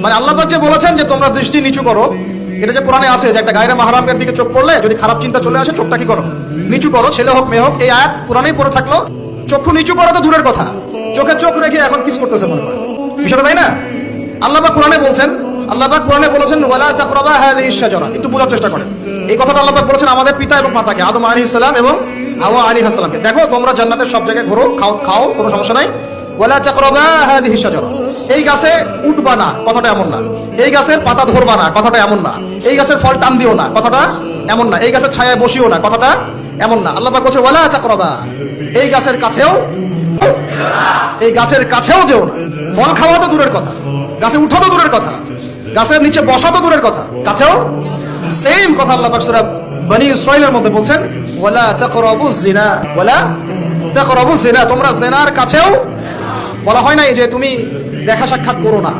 মানে আল্লাহ পাক যে বলেছেন যে তোমরা দৃষ্টি নিচু করো, এটা যে কোরআনে আছে যে একটা গায়রে মাহরামের দিকে চোখ পড়লে যদি খারাপ চিন্তা চলে আসে চোখটা কি করো, নিচু করো, ছেলে হোক মেয়ে হোক। এই আয়াত কোরআনেই পড়ে থাকলো। চক্ষু নিচু করা তো দূরের কথা, চোখে চোখ রেখে এখন কিস করতেছে মনে হয়, বিষয়টা তাই না? আল্লাহ পাক কোরআনে বলছেন, আল্লাহ পাক কোরআনে বলেছেন ওয়ালা তাকরাবা হাযিহিশ শাজারা। একটু বোঝার চেষ্টা করেন, এই কথাটা আল্লাহ পাক বলেছেন আমাদের পিতা এবং মাতাকে, আদম আলাইহিস সালাম এবং হাওয়া আলাইহিস সালামকে। দেখো তোমরা জান্নাতের সব জায়গায় ঘোরো, খাও, কোনো সমস্যা নাই। ওয়ালা তাকরাবা হাযিহিশ শাজারা, এই গাছে উঠবা না, কথাটা এমন না। এই গাছের পাতা ধরবা না, কথাটা এমন না। এই গাছের ফল টান দিও না, কথাটা এমন না। এই গাছের ছায়ায় বসিও না, কথাটা এমন না। আল্লাহ পাক বলছে ওয়ালা তাকরাবা, এই গাছের কাছেও, এই গাছের কাছেও যেও না। ফল খাওয়া তো দূরের কথা, গাছে উঠা তো দূরের কথা, গাছের নিচে বসা তো দূরের কথা, কাছেও সেম কথা আল্লাহ পাক সূরা বনী ইসরাঈলের মধ্যে বলছেন ওয়ালা তাকরাবুজ জিনা, ওয়ালা তাকরাবুজ জিনা, তোমরা জিনার কাছেও বলা হয় নাই যে তুমি দেখা সাক্ষাৎ করো না।